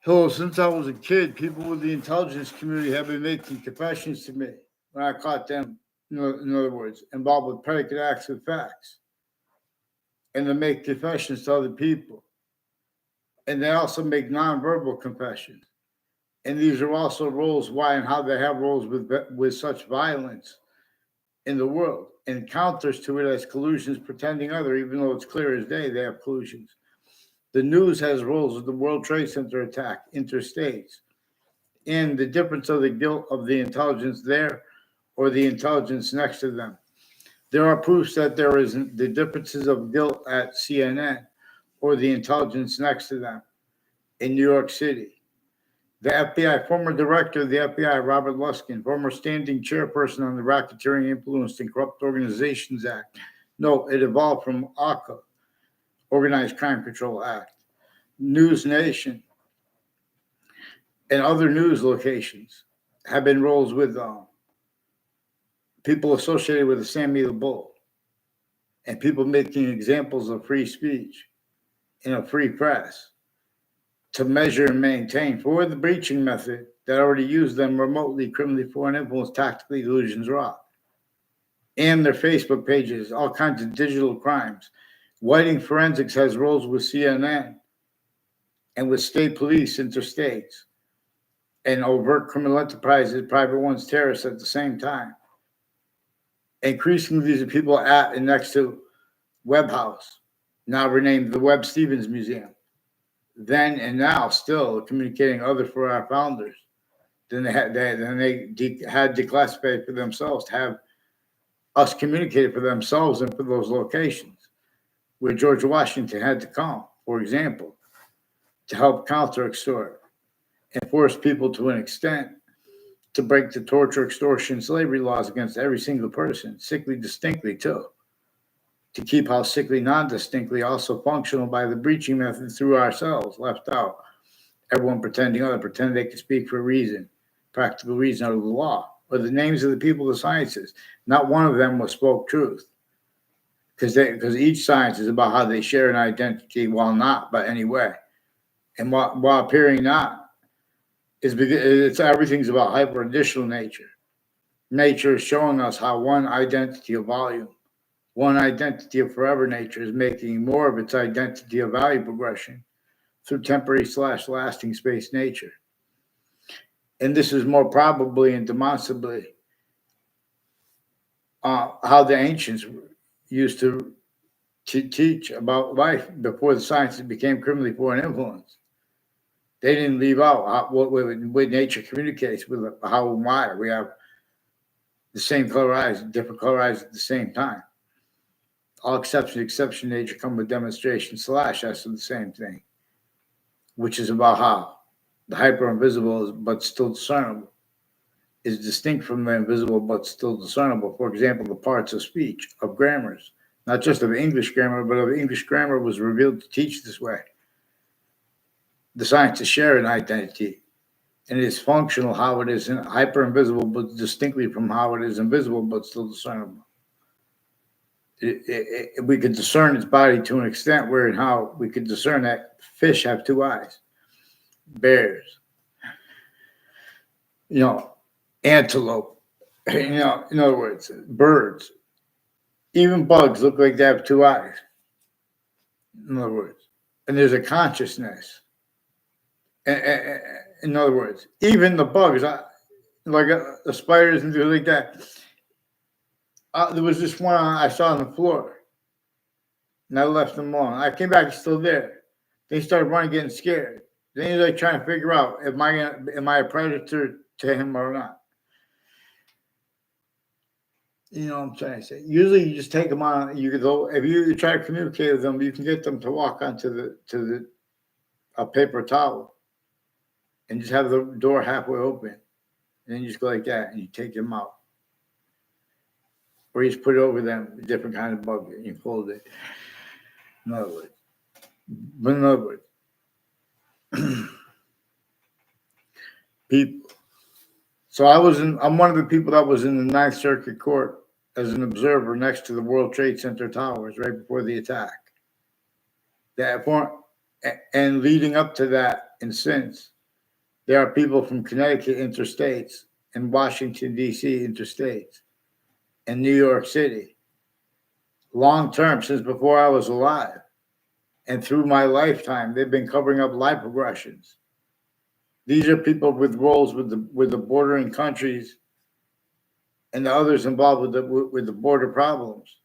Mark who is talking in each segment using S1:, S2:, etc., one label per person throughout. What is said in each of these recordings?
S1: So since I was a kid, people with the intelligence community have been making confessions to me when I caught them, in other words, involved with predicate acts with facts. And they make confessions to other people. And they also make nonverbal confessions. And these are also roles why and how they have roles with such violence in the world. And counters to it as collusions pretending other, even though it's clear as day they have collusions. The news has roles of the World Trade Center attack, interstates, and the difference of the guilt of the intelligence there or the intelligence next to them. There are proofs that there is the differences of guilt at CNN or the intelligence next to them in New York City. The FBI, former director of the FBI, Robert Luskin, former standing chairperson on the Racketeering Influenced and Corrupt Organizations Act. No, it evolved from ACA, Organized Crime Control Act. News Nation and other news locations have been roles with people associated with the Sammy the Bull and people making examples of free speech in a free press to measure and maintain for the breaching method that already used them remotely, criminally foreign influence, tactically delusions raw. And their Facebook pages, all kinds of digital crimes. Whiting Forensics has roles with CNN and with state police, interstates, and overt criminal enterprises, private ones, terrorists at the same time. Increasingly, these are people at and next to Webb House, now renamed the Webb Stevens Museum. Then and now, still communicating other for our founders. Then they had declassified for themselves to have us communicate for themselves and for those locations where George Washington had to come, for example, to help counter extort and force people to an extent to break the torture, extortion, slavery laws against every single person, sickly distinctly too, to keep how sickly non-distinctly also functional by the breaching method through ourselves, left out. Everyone pretending they could speak for a reason, practical reason of the law, or the names of the people of the sciences. Not one of them was spoke truth, because each science is about how they share an identity while not, but anyway. And while appearing not, is because everything's about hyper additional nature. Nature is showing us how one identity of volume, one identity of forever nature is making more of its identity of value progression through temporary/lasting space nature. And this is more probably and demonstrably how the ancients used to teach about life before the sciences became criminally foreign influence. They didn't leave out what nature communicates with how and why. We have the same color eyes, different color eyes at the same time. All exception nature come with demonstration / that's the same thing, which is about how the hyper invisible is but still discernible, is distinct from the invisible but still discernible. For example, the parts of speech, of grammars, not just of English grammar, but of English grammar was revealed to teach this way. The sciences share an identity, and it is functional how it is hyper invisible, but distinctly from how it is invisible, but still discernible. We could discern its body to an extent where and how we could discern that fish have two eyes, bears, antelope, in other words, birds, even bugs look like they have two eyes, in other words, and there's a consciousness. In other words, even the bugs, like the spiders and things like that. There was this one I saw on the floor, and I left them alone. I came back, he's still there. They started running, getting scared. Then he's like trying to figure out, am I a predator to him or not? You know what I'm trying to say? Usually, you just take them on. You could go if you try to communicate with them, you can get them to walk onto a paper towel, and just have the door halfway open, and then you just go like that, and you take them out. Or you just put it over them, a different kind of bug, and you fold it. In other words, people. So I'm one of the people that was in the Ninth Circuit Court as an observer next to the World Trade Center towers right before the attack. And leading up to that and since, There are people from Connecticut interstates and Washington, D.C. interstates and New York City. Long term, since before I was alive. And through my lifetime, they've been covering up lipoaggressions. These are people with roles with the bordering countries and the others involved with the border problems,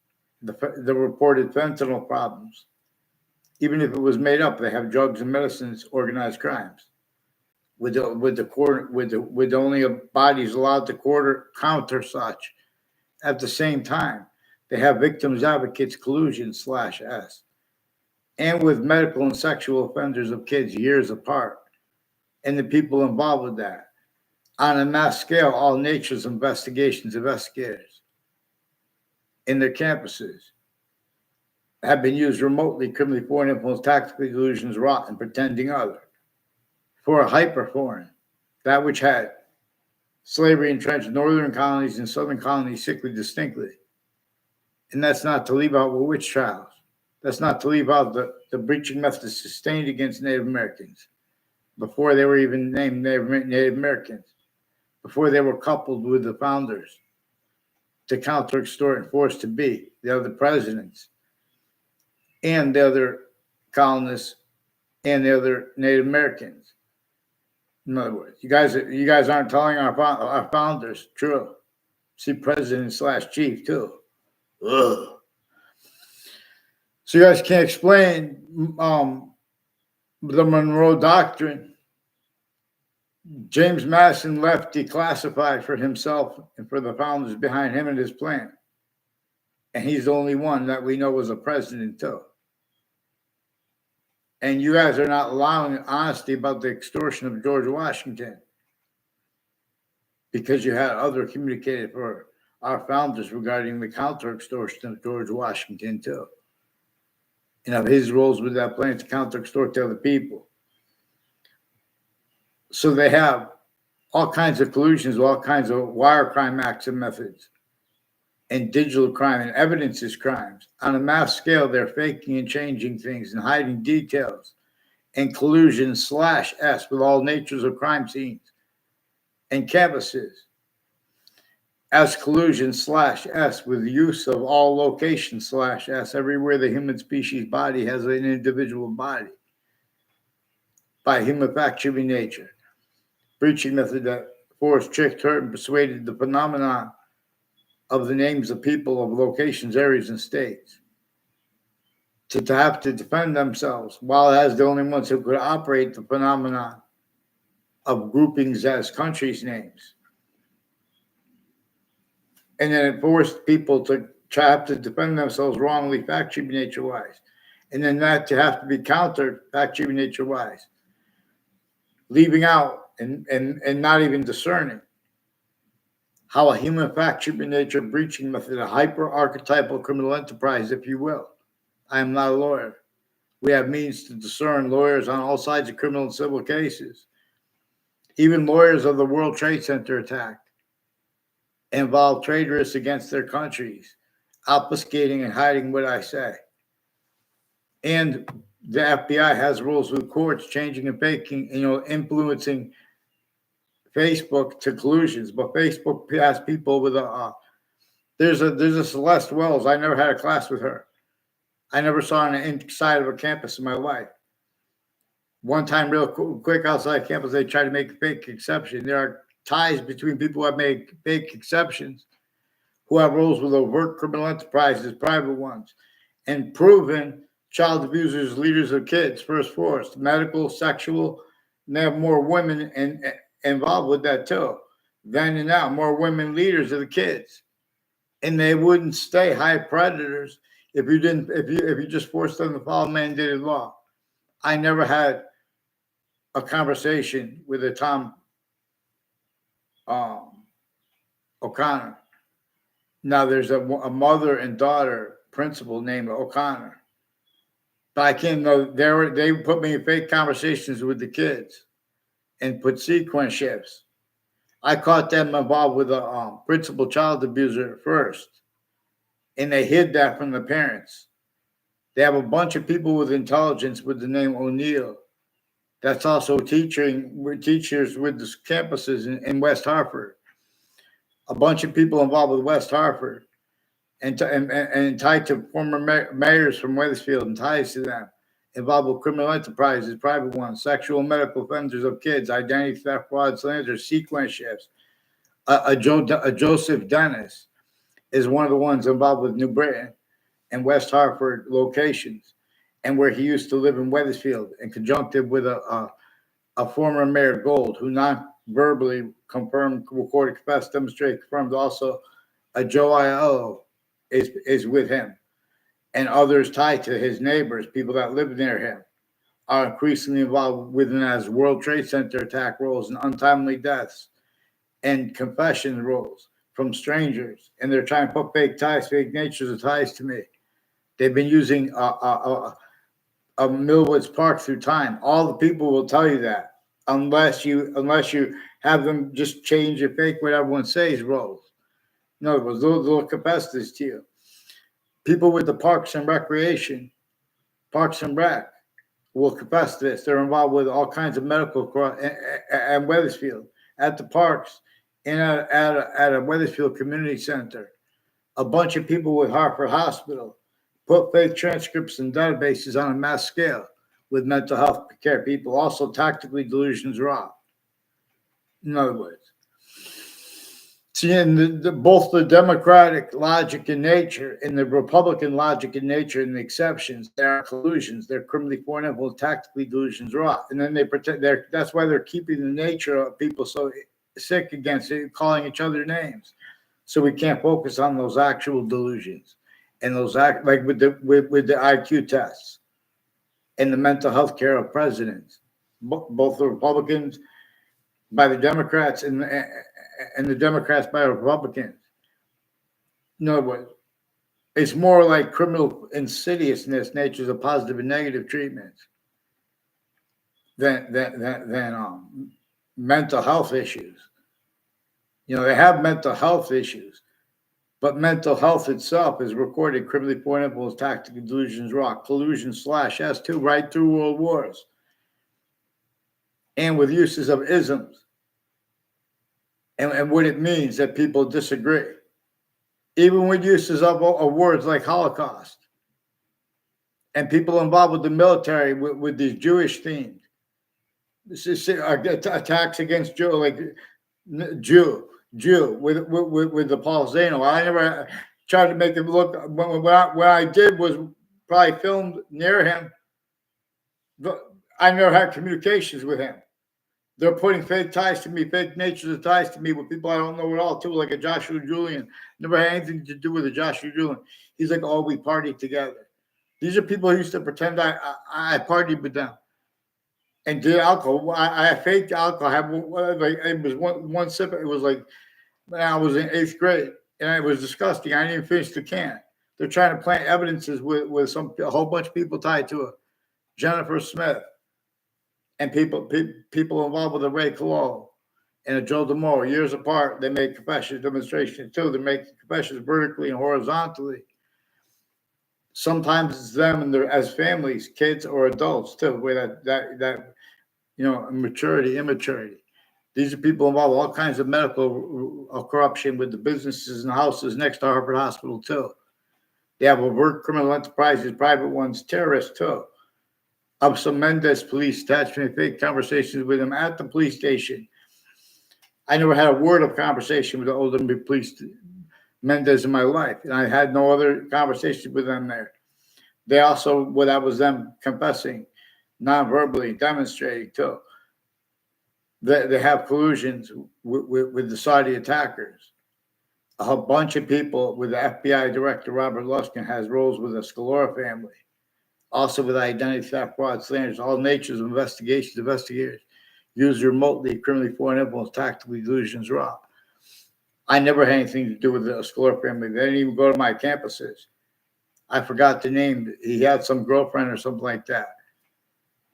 S1: the reported fentanyl problems. Even if it was made up, they have drugs and medicines, organized crimes. With only bodies allowed to counter such. At the same time, they have victims advocates collusion/S, and with medical and sexual offenders of kids years apart, and the people involved with that. On a mass scale, all nature's investigators in their campuses have been used remotely, criminally foreign influence, tactically delusions, wrought, and pretending other. For a hyper-foreign, that which had slavery entrenched northern colonies and southern colonies sickly distinctly. And that's not to leave out witch trials. That's not to leave out the breaching methods sustained against Native Americans before they were even named Native Americans, before they were coupled with the founders to counter, extort, and force to be the other presidents and the other colonists and the other Native Americans. In other words, you guys aren't telling our founders true. See, president/chief too. Ugh. So you guys can't explain the Monroe Doctrine. James Madison left declassified for himself and for the founders behind him and his plan. And he's the only one that we know was a president too. And you guys are not allowing honesty about the extortion of George Washington because you had other communicated for our founders regarding the counter-extortion of George Washington too. And of his roles with that plan to counter-extort to other people. So they have all kinds of collusions, all kinds of wire crime acts and methods, and digital crime and evidences crimes. On a mass scale, they're faking and changing things and hiding details, and collusion/S with all natures of crime scenes and campuses. As collusion/S with the use of all locations/S everywhere the human species body has an individual body by human factuary nature. Breaching method that forced, tricked, hurt, and persuaded the phenomenon of the names of people, of locations, areas, and states to have to defend themselves, while as the only ones who could operate the phenomenon of groupings as countries' names. And then it forced people to have to defend themselves wrongly, factuary nature-wise. And then that to have to be countered factuary nature-wise. Leaving out and not even discerning how a human factuary nature breaching method, a hyper-archetypal criminal enterprise, if you will. I am not a lawyer. We have means to discern lawyers on all sides of criminal and civil cases. Even lawyers of the World Trade Center attack involve trade risks against their countries, obfuscating and hiding what I say. And the FBI has rules with courts changing and faking, influencing Facebook to collusions. But Facebook has people with there's a Celeste Wells. I never had a class with her. I never saw her on the inside of a campus in my life. One time, real quick, outside campus, they tried to make a fake exception. There are ties between people who have made fake exceptions, who have roles with overt criminal enterprises, private ones, and proven child abusers, leaders of kids, first force, medical, sexual, and they have more women involved with that too. Then and now, more women leaders of the kids. And they wouldn't stay high predators if you just forced them to follow mandated law. I never had a conversation with a Tom O'Connor. Now there's a mother and daughter principal named O'Connor, but I can't know. They put me in fake conversations with the kids and put sequence shifts. I caught them involved with a principal child abuser first, and they hid that from the parents. They have a bunch of people with intelligence with the name O'Neill That's also teaching with teachers with the campuses in West Hartford. A bunch of people involved with West Hartford and tied to former mayors from Wethersfield and ties to them, involved with criminal enterprises, private ones, sexual and medical offenders of kids, identity theft, fraud, slander, sequence shifts. A Joseph Dennis is one of the ones involved with New Britain and West Hartford locations, and where he used to live in Wethersfield, in conjunctive with a former Mayor Gold, who non-verbally confirmed, recorded, confessed, demonstrated, confirmed. Also, a Joe Aiello is with him, and others tied to his neighbors, people that live near him, are increasingly involved within as World Trade Center attack rolls and untimely deaths and confession rolls from strangers, and they're trying to put fake ties, fake natures of ties to me. They've been using a Millwoods Park through time. All the people will tell you that, unless you have them just change and fake what everyone says rolls. In other words, they'll confess this to you. People with the Parks and Recreation, Parks and Rec, will confess this. They're involved with all kinds of medical and Wethersfield, at the parks, and at a Wethersfield Community Center. A bunch of people with Hartford Hospital put fake transcripts and databases on a mass scale with mental health care people. Also, tactically delusions raw. In other words, see, in both the Democratic logic in nature and the Republican logic in nature and the exceptions, there are collusions. They're criminally foreign influence, tactically delusions raw. And then they pretend that's why they're keeping the nature of people so sick against it, calling each other names. So we can't focus on those actual delusions and those like with the IQ tests and the mental health care of presidents, both the Republicans by the Democrats and the Democrats by the Republicans. In other words, it's more like criminal insidiousness, natures of positive and negative treatments than mental health issues. You know, they have mental health issues, but mental health itself is recorded criminally foreign influence, tactical delusions, raw, collusion / S2 right through world wars, and with uses of isms and what it means that people disagree. Even with uses of words like Holocaust, and people involved with the military with these Jewish themes. This is attacks against Jew, like Jew with the Paul Zano. I never tried to make him look. What I did was probably filmed near him. I never had communications with him. They're putting fake ties to me, fake natures of ties to me with people I don't know at all, too, like a Joshua Julian. Never had anything to do with a Joshua Julian. He's like, oh, we partied together. These are people who used to pretend I partied with them and did alcohol. I faked alcohol. It was one sip. It was like when I was in 8th grade, and it was disgusting. I didn't even finish the can. They're trying to plant evidences with a whole bunch of people tied to it. Jennifer Smith. And people involved with a Ray Collo and a Joe DeMore, years apart, they make confessions, demonstrations too. They're making confessions vertically and horizontally. Sometimes it's them and as families, kids or adults too, where that maturity, immaturity. These are people involved with all kinds of medical corruption with the businesses and houses next to Harvard Hospital too. They have overt criminal enterprises, private ones, terrorists too. Of some Mendez police attachment, fake conversations with him at the police station. I never had a word of conversation with the older police Mendez in my life, and I had no other conversations with them there. They also, that was them confessing, non-verbally, demonstrating too. They have collusions with the Saudi attackers. A bunch of people with the FBI director, Robert Luskin, has roles with the Scalora family. Also with identity theft, fraud, slanders, all natures of investigations, investigators use remotely criminally foreign influence, tactically delusions raw. I never had anything to do with the Scalora family. They didn't even go to my campuses. I forgot the name. He had some girlfriend or something like that.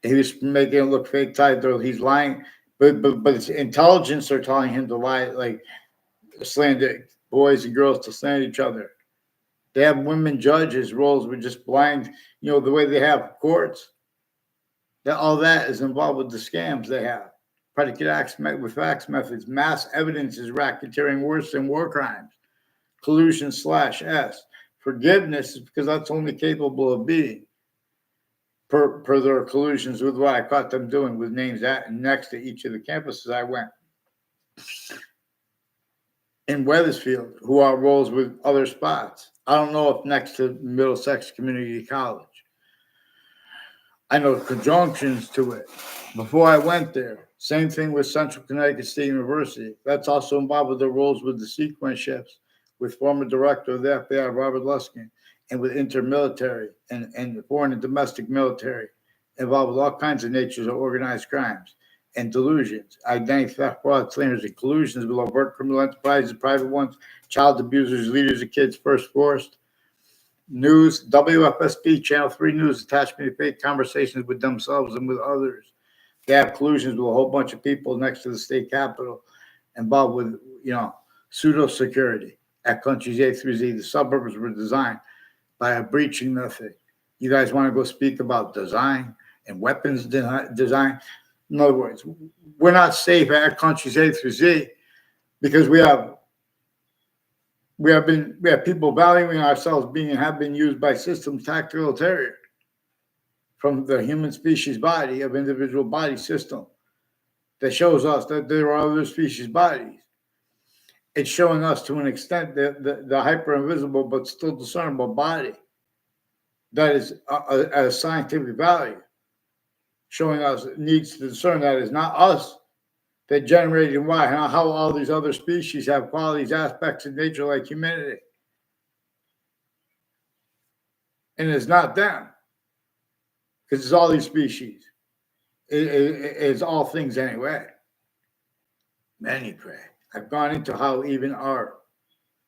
S1: He was making it look fake tied, though he's lying. But it's intelligence are telling him to lie, like slander boys and girls to slander each other. They have women judges, roles with just blind, the way they have courts. That all that is involved with the scams they have. Predicate acts met with facts methods. Mass evidence is racketeering worse than war crimes. Collusion / S. Forgiveness is because that's only capable of being per their collusions with what I caught them doing with names at and next to each of the campuses I went. In Wethersfield, who are roles with other spots. I don't know if next to Middlesex Community College. I know conjunctions to it. Before I went there, same thing with Central Connecticut State University. That's also involved with the roles with the sequence shifts, with former director of the FBI, Robert Luskin, and with intermilitary and foreign and domestic military, involved with all kinds of natures of organized crimes and delusions, identity theft, fraud, slanders, and collusions with overt criminal enterprises, private ones, child abusers, leaders of kids, first forced. News, WFSB, Channel 3 News, attached me to fake conversations with themselves and with others. They have collusions with a whole bunch of people next to the state capitol involved with, pseudo security at countries A through Z. The suburbs were designed by a breaching method. You guys want to go speak about design and weapons design? In other words, we're not safe at countries A through Z because we have people valuing ourselves have been used by systems tactical ulterior from the human species body of individual body system that shows us that there are other species bodies. It's showing us to an extent the hyper invisible but still discernible body that is a scientific value, showing us it needs to discern that it's not us that generated why, how all these other species have qualities, aspects of nature like humanity. And it's not them, because it's all these species. It's all things anyway. Many pray. I've gone into how even art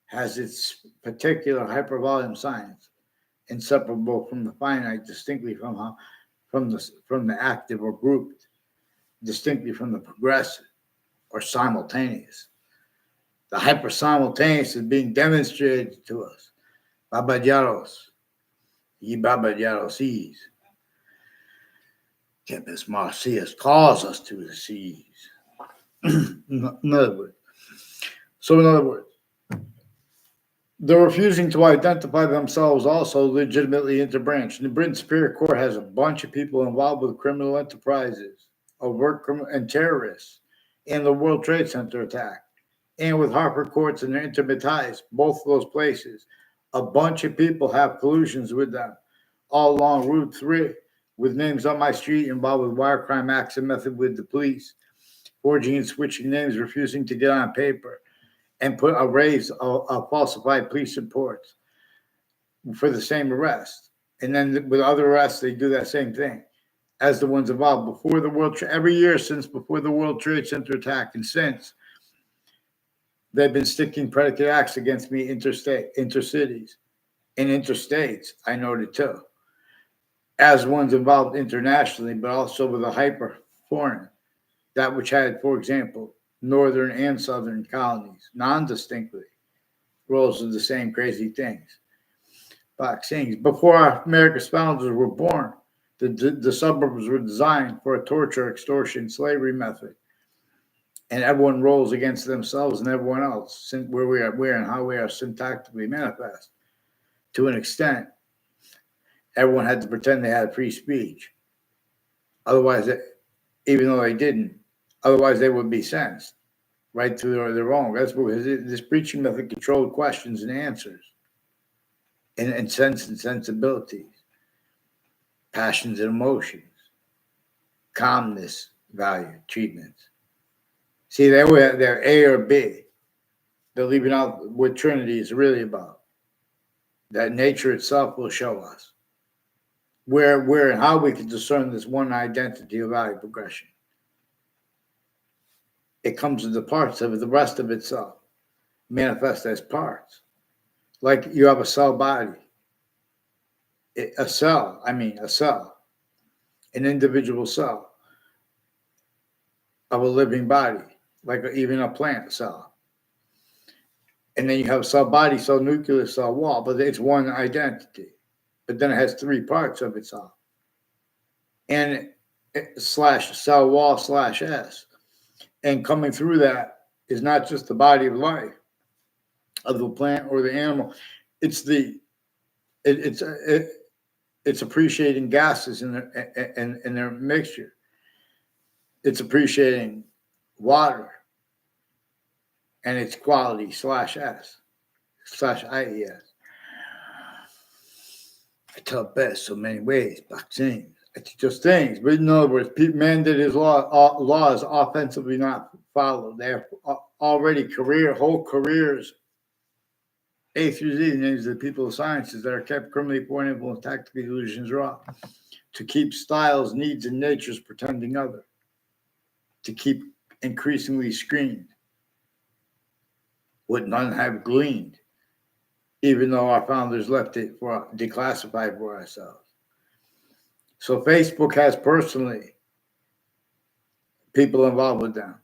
S1: has its particular hypervolume science, inseparable from the finite, distinctly from the active or grouped, distinctly from the progressive or simultaneous. The hyper-simultaneous is being demonstrated to us. Babayaros, ye Babayarosis. Tempest Marcius calls us to the seas. In other words, they're refusing to identify themselves also legitimately interbranched. The Britain Superior Court has a bunch of people involved with criminal enterprises, overt and terrorists, and the World Trade Center attack, and with Harper Courts and their intimate ties, both of those places. A bunch of people have collusions with them all along Route 3, with names on my street involved with wire crime acts and method with the police, forging and switching names, refusing to get on paper, and put arrays of falsified police reports for the same arrest. And then with other arrests, they do that same thing as the ones involved before the every year since before the World Trade Center attack, and since they've been sticking predicate acts against me intercities, and interstates, I noted too, as ones involved internationally, but also with a hyper foreign, that which had, for example, northern and southern colonies, non-distinctly, roles of the same crazy things. Vaccines. Before America's founders were born, the suburbs were designed for a torture, extortion, slavery method. And everyone rolls against themselves and everyone else, where and how we are syntactically manifest. To an extent, everyone had to pretend they had free speech. Otherwise, even though they didn't, otherwise they would be sentenced right to their own. That's because this preaching method controlled questions and answers, and sense and sensibilities, passions and emotions, calmness, value, treatments. See, they're A or B. They're leaving out what Trinity is really about. That nature itself will show us where and how we can discern this one identity of value progression. It comes in the parts of it, the rest of itself manifest as parts. Like you have a cell body, a cell, an individual cell of a living body, like even a plant cell. And then you have cell body, cell nucleus, cell wall, but it's one identity. But then it has three parts of itself. And slash cell wall slash S. And coming through that is not just the body of life of the plant or the animal. It's it, it's it, it's appreciating gases in their mixture. It's appreciating water and its quality slash S slash IES. I tell best so many ways, vaccines. It's just things. But in other words, man did his laws offensively not followed. They have already whole careers, A through Z, names of the people of sciences that are kept criminally pointable and tactically illusions raw. To keep styles, needs, and natures pretending other. To keep increasingly screened. What none have gleaned, even though our founders left it for declassified for ourselves. So Facebook has personally people involved with them.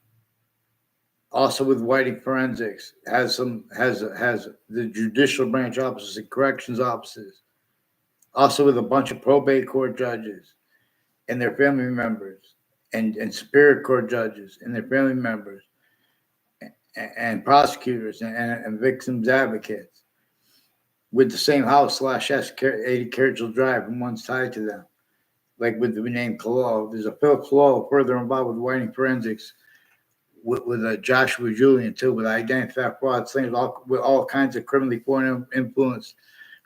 S1: Also with whiting forensics, has the judicial branch offices and corrections offices. Also with a bunch of probate court judges and their family members, and superior court judges and their family members, and prosecutors and victims advocates, with the same house slash S 80 Carroll Drive, and one's tied to them. Like with the name Collusions, there's a Phil Collusions further involved with whiting forensics, with Joshua Julian too, with identity theft, fraud, slings, with all kinds of criminally foreign influence,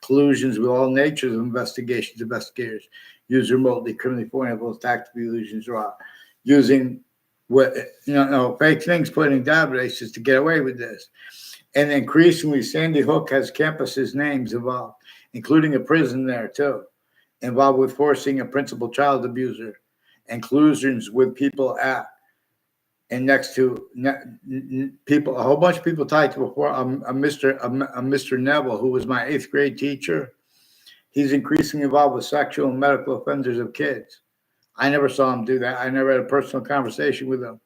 S1: collusions with all natures of investigators use remotely criminally foreign influence, tactical illusions, raw, using fake things, putting databases to get away with this. And increasingly, Sandy Hook has campuses names involved, including a prison there too, involved with forcing a principal child abuser, and collusions with people at and next to people, a whole bunch of people tied to before a Mr. Neville, who was my 8th grade teacher. He's increasingly involved with sexual and medical offenders of kids. I never saw him do that. I never had a personal conversation with him.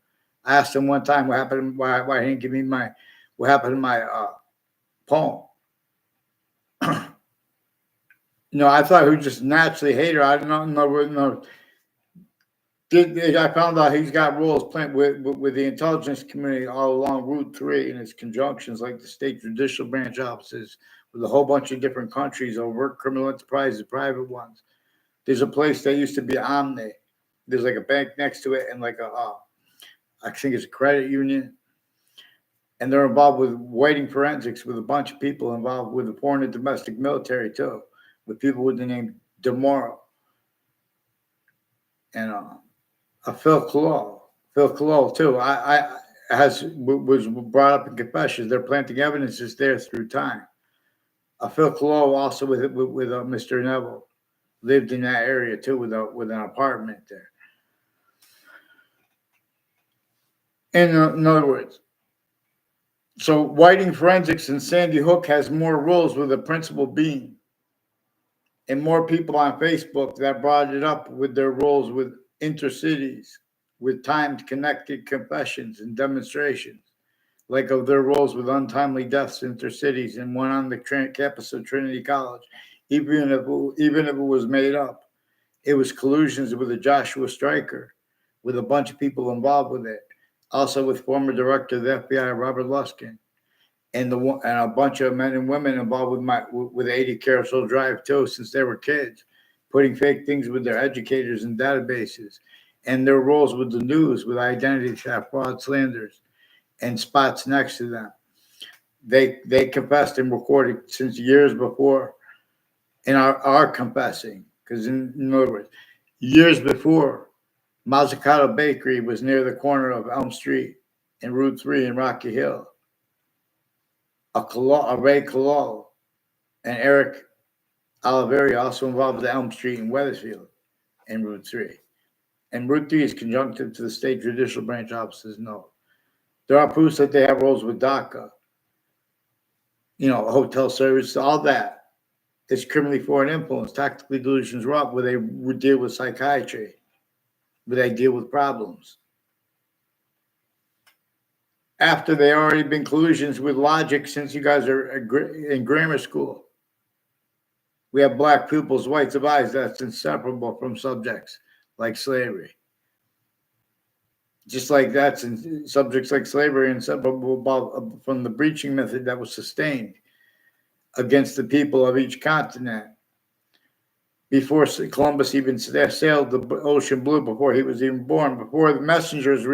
S1: I asked him one time what happened, why he didn't give me what happened to my poem. I thought he was just naturally hater. I don't know. I found out he's got roles playing with the intelligence community all along Route 3 and its conjunctions, like the state judicial branch offices, with a whole bunch of different countries, overt criminal enterprises, private ones. There's a place that used to be Omni. There's like a bank next to it, and like I think it's a credit union. And they're involved with whiting forensics, with a bunch of people involved with the foreign and domestic military too, with people with the name DeMoro. And Phil Collusions too. Was brought up in confessions. They're planting evidences there through time. Phil Collusions also with Mr. Neville lived in that area too, with an apartment there. In other words, so whiting forensics in Sandy Hook has more roles, with the principal being, and more people on Facebook that brought it up with their roles with intercities, with timed connected confessions and demonstrations, like of their roles with untimely deaths intercities, and one on the campus of Trinity College. Even if it was made up, it was collusions with a Joshua Stryker, with a bunch of people involved with it. Also with former director of the FBI, Robert Luskin, and a bunch of men and women involved with 80 Carroll Drive too, since they were kids, putting fake things with their educators and databases, and their roles with the news, with identity theft, fraud, slanders, and spots next to them. They confessed and recorded since years before, and are confessing, because in other words, years before, Mazzucato Bakery was near the corner of Elm Street and Route 3 in Rocky Hill. Ray Collusions and Eric Oliveri also involved with Elm Street in Wethersfield and Route 3. And Route 3 is conjunctive to the state judicial branch offices. No. There are proofs that they have roles with DACA, hotel service, all that. It's criminally foreign influence, tactically delusions raw, where they would deal with psychiatry, where they deal with problems. After they already been collusions with logic since you guys are in grammar school. We have black pupils, whites of eyes, that's inseparable from subjects like slavery. Just like that's in subjects like slavery and from the breaching method that was sustained against the people of each continent before Columbus even sailed the ocean blue, before he was even born, before the messengers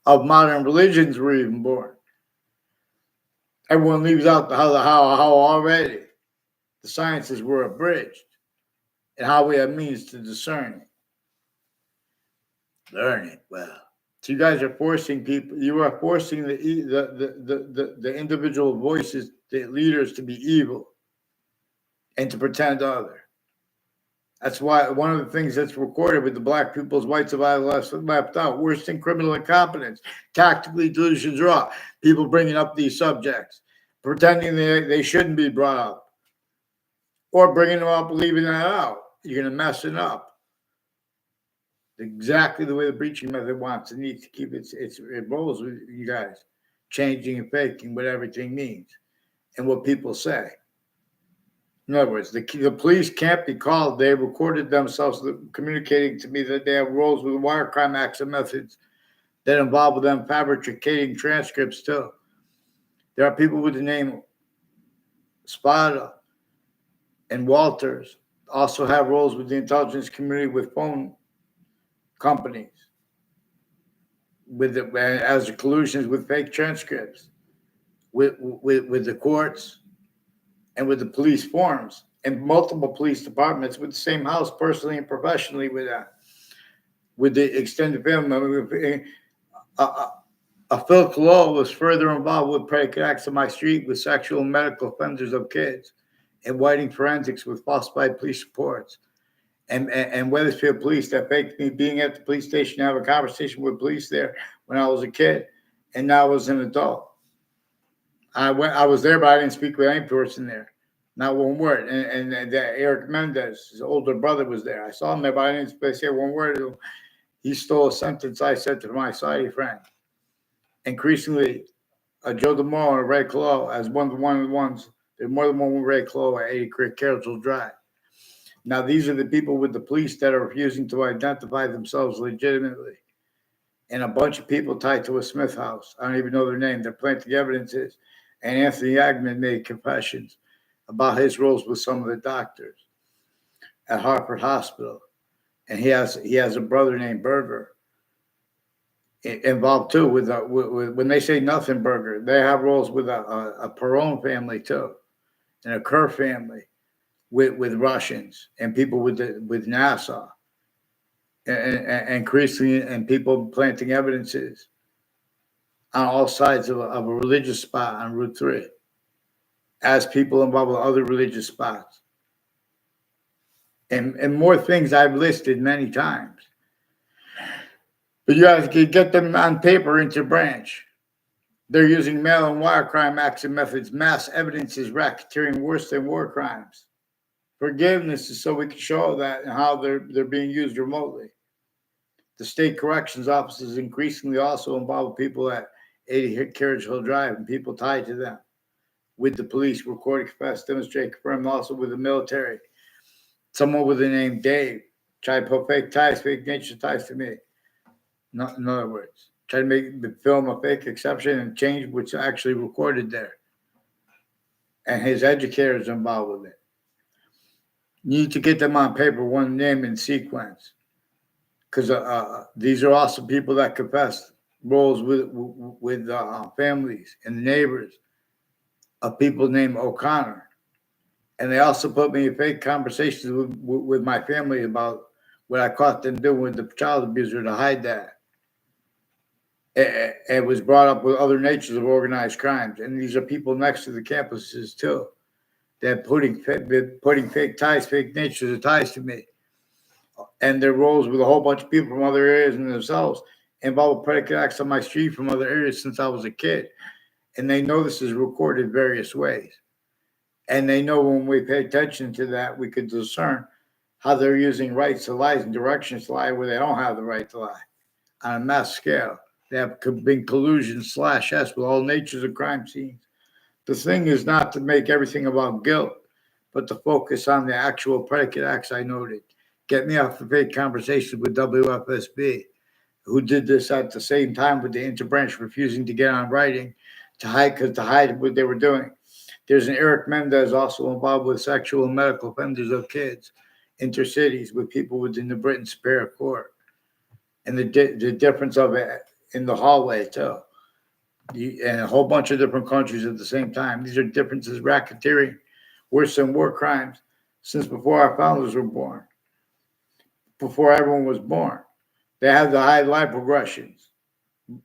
S1: of modern religions were even born. Everyone leaves out how already the sciences were abridged and how we have means to discern it. Learn it well. So you guys are forcing people. You are forcing the individual voices, the leaders, to be evil and to pretend other. That's why one of the things that's recorded with the black people's white survival left out. Worse than criminal incompetence, tactically delusions raw. People bringing up these subjects, pretending they shouldn't be brought up, or bringing them up, leaving that out. You're going to mess it up. Exactly the way the breaching method wants and needs to keep it rolls with you guys, changing and faking what everything means and what people say. In other words, the police can't be called. They recorded themselves communicating to me that they have roles with wire crime acts and methods that involve them fabricating transcripts too. There are people with the name Spada and Walters also have roles with the intelligence community with phone companies, as the collusions with fake transcripts, with the courts, and with the police forms, and multiple police departments with the same house, personally and professionally, with the extended family. Phil Collusion was further involved with predicate acts on my street with sexual and medical offenders of kids, and whiting forensics with falsified police reports. And Weathersfield police that faked me being at the police station to have a conversation with police there when I was a kid, and now I was an adult. I was there, but I didn't speak with any person there, not one word. And Eric Mendez, his older brother, was there. I saw him there, but I didn't say one word to him. He stole a sentence I said to my society friend. Increasingly, Joe DeMoro and Ray Clo as one of the ones. There's more than one Ray Clo at 80 Carrollsville Drive. Now, these are the people with the police that are refusing to identify themselves legitimately. And a bunch of people tied to a Smith house. I don't even know their name. They're planting evidences. And Anthony Agman made confessions about his roles with some of the doctors at Hartford Hospital. And he has a brother named Berger involved too with when they say nothing Berger, they have roles with a Perron family too, and a Kerr family with Russians and people with NASA, and increasingly, and people planting evidences on all sides of a religious spot on Route 3, as people involved with other religious spots, and more things I've listed many times. But you have to get them on paper into branch. They're using mail and wire crime acts and methods. Mass evidence is racketeering worse than war crimes. Forgiveness is so we can show that and how they're being used remotely. The state corrections offices increasingly also involve people at 80 Carriage Hill Drive and people tied to them, with the police, recording, confess, demonstrate, confirm, also with the military. Someone with the name Dave tried to put fake ties, fake nature ties to me. In other words, try to make the film a fake exception and change what's actually recorded there. And his educators involved with it. You need to get them on paper, one name in sequence. Because these are also people that confess roles with families and neighbors of people named O'Connor. And they also put me in fake conversations with my family about what I caught them doing with the child abuser to hide that. It was brought up with other natures of organized crimes. And these are people next to the campuses, too. They're putting fake ties, fake natures of ties to me. And their roles with a whole bunch of people from other areas and themselves involve predicate acts on my street from other areas since I was a kid. And they know this is recorded various ways. And they know when we pay attention to that, we could discern how they're using rights to lies and directions to lie where they don't have the right to lie on a mass scale. They have been collusions /S with all natures of crime scenes. The thing is not to make everything about guilt, but to focus on the actual predicate acts I noted. Get me off the fake conversations with WFSB who did this at the same time with the interbranch refusing to get on writing to hide what they were doing. There's an Eric Mendez also involved with sexual and medical offenders of kids, intercities with people within the Britain Superior Court, and the difference of it in the hallway too, and a whole bunch of different countries at the same time. These are differences, racketeering, worse than war crimes, since before our founders were born, before everyone was born. They have the high line progressions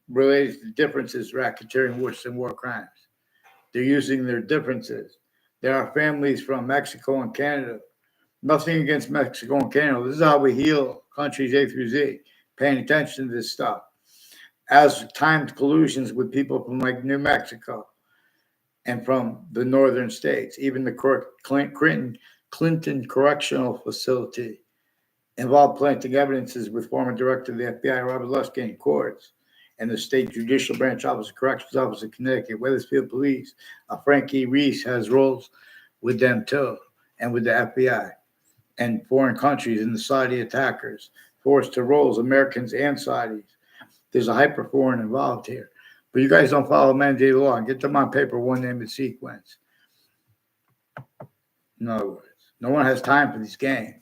S1: related to differences, racketeering, worse than war crimes. They're using their differences. There are families from Mexico and Canada. Nothing against Mexico and Canada. This is how we heal countries A through Z, paying attention to this stuff. As timed collusions with people from like New Mexico and from the northern states, even the Clinton Correctional Facility involved planting evidences with former director of the FBI, Robert Luskin, in courts, and the State Judicial Branch Office of Corrections Office of Connecticut, Weathersfield Police. Frankie Reese has roles with them too, and with the FBI, and foreign countries and the Saudi attackers, forced to roles, Americans and Saudis. There's a hyper foreign involved here. But you guys don't follow mandated law and get them on paper, one name and sequence. In other words, no one has time for these games.